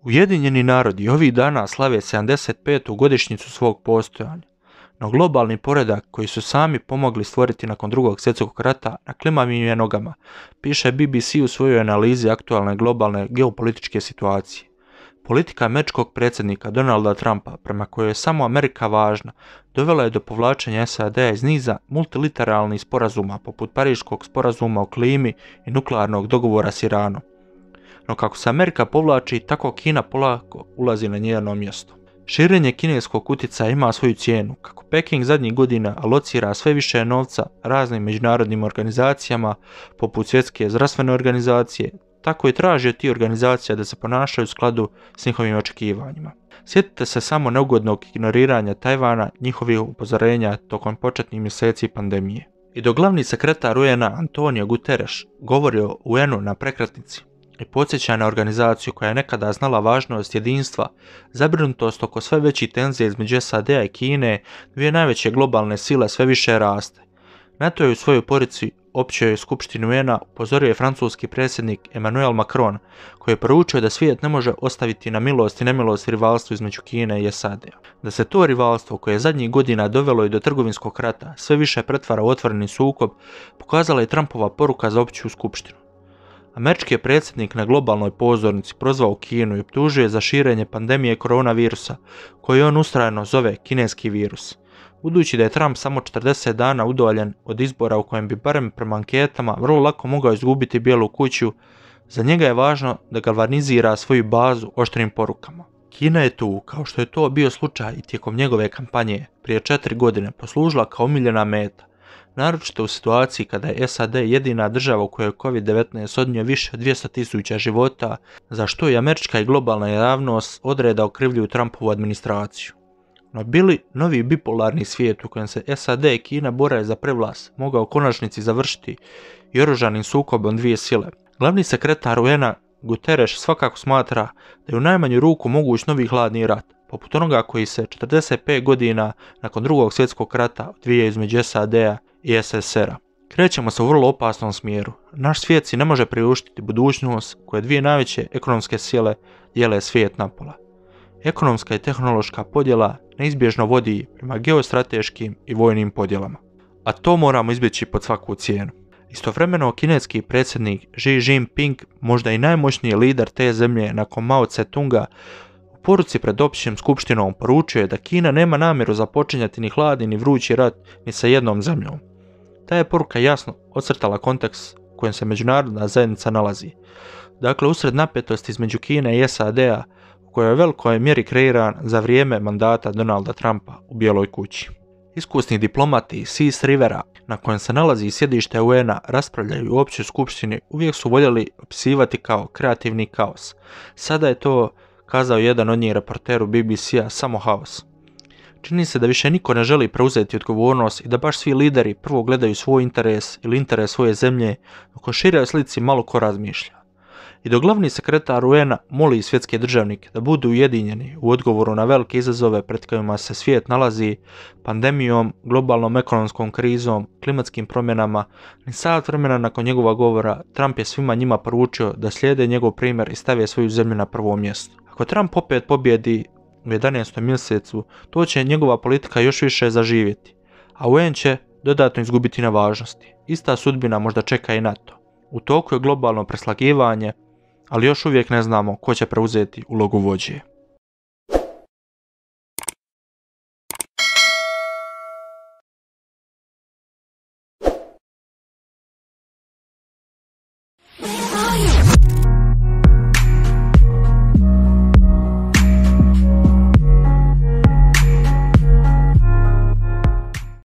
Ujedinjeni narodi ovih dana slave 75. godišnjicu svog postojanja, no globalni poredak koji su sami pomogli stvoriti nakon Drugog svjetskog rata na klimavim je nogama, piše BBC u svojoj analizi aktualne globalne geopolitičke situacije. Politika američkog predsjednika Donalda Trumpa, prema kojoj je samo Amerika važna, dovela je do povlačenja SAD-a iz niza multilateralnih sporazuma poput Pariškog sporazuma o klimi i nuklearnog dogovora s Iranom. No kako se Amerika povlači, tako Kina polako ulazi na njeno mjesto. Širenje kineskog utjecaja ima svoju cijenu, kako Peking zadnjih godina alocira sve više novca raznim međunarodnim organizacijama, poput Svjetske zdravstvene organizacije, tako i traži od tih organizacija da se ponašaju u skladu s njihovim očekivanjima. Sjetite se samo neugodnog ignoriranja Tajvana, njihovih upozorenja tokom početnih mjeseci pandemije. I dok glavni sekretar UN-a Antonio Guterres govori o UN-u na prekretnici i podsjeća na organizaciju koja je nekada znala važnost jedinstva, zabrinutost oko sve većih tenzija između SAD-a i Kine, dvije najveće globalne sile, sve više raste. Na to je u svojoj poruci općoj skupštini UN-a upozorio je francuski predsjednik Emmanuel Macron, koji je poručio da svijet ne može ostaviti na milost i nemilost rivalstvu između Kine i SAD-a. Da se to rivalstvo, koje je zadnjih godina dovelo i do trgovinskog rata, sve više pretvara u otvoreni sukob, pokazala je Trumpova poruka za opću skupštinu. Američki je predsjednik na globalnoj pozornici prozvao Kinu i optužio za širenje pandemije koronavirusa, koju on ustrajno zove kineski virus. Budući da je Trump samo 40 dana udaljen od izbora u kojem bi barem prema anketama vrlo lako mogao izgubiti Bijelu kuću, za njega je važno da galvanizira svoju bazu oštrim porukama. Kina je tu, kao što je to bio slučaj i tijekom njegove kampanje prije 4 godine, poslužila kao omiljena meta, naročito u situaciji kada je SAD jedina država u kojoj je COVID-19 odnio više od 200.000 života, za što i američka i globalna javnost odreda okrivljuju Trumpovu administraciju. No bili novi bipolarni svijet u kojem se SAD i Kina bore za prevlast mogao u konačnici završiti i oružanim sukobom dvije sile. Glavni sekretar UN-a Guterres svakako smatra da je u najmanju ruku moguć novi hladni rat, poput onoga koji se 45 godina nakon Drugog svjetskog rata odvija između SAD-a i SSSR-a. Krećemo se u vrlo opasnom smjeru. Naš svijet si ne može priuštiti budućnost koje dvije najveće ekonomske sile dijele svijet napola. Ekonomska i tehnološka podjela neizbježno vodi prema geostrateškim i vojnim podjelama. A to moramo izbjeći pod svaku cijenu. Istovremeno, kineski predsjednik Xi Jinping, možda i najmoćniji lider te zemlje nakon Mao Tse-tunga, u poruci pred općom skupštinom poručio je da Kina nema namjeru započinjati ni hladni ni vrući rat ni sa jednom zemljom. Ta je poruka jasno ocrtala kontekst u kojem se međunarodna zajednica nalazi. Dakle, usred napetosti između Kine i SAD-a, koja je u velikoj mjeri kreiran za vrijeme mandata Donalda Trumpa u Bijeloj kući. Iskusni diplomati s East Rivera, na kojem se nalazi sjedište UN-a, raspravljaju u općoj skupštini, uvijek su voljeli opisivati kao kreativni kaos. Sada je to kazao jedan od njih reporteru BBC-a samo haos. Čini se da više niko ne želi preuzeti odgovornost i da baš svi lideri prvo gledaju svoj interes ili interes svoje zemlje, dok o široj slici malo ko razmišlja. I dok glavni sekretar UN-a moli svjetske državnike da budu ujedinjeni u odgovoru na velike izazove pred kojima se svijet nalazi, pandemijom, globalnom ekonomskom krizom, klimatskim promjenama, ni sat vremena nakon njegova govora, Trump je svima njima poručio da slijede njegov primjer i stave svoju zemlju na prvo mjesto. Ako Trump opet pobjedi u 11. mjesecu, to će njegova politika još više zaživjeti, a UN će dodatno izgubiti na važnosti. Ista sudbina možda čeka i NATO. U toku je globalno preslagivanje, ali još uvijek ne znamo ko će preuzeti ulogu vođe.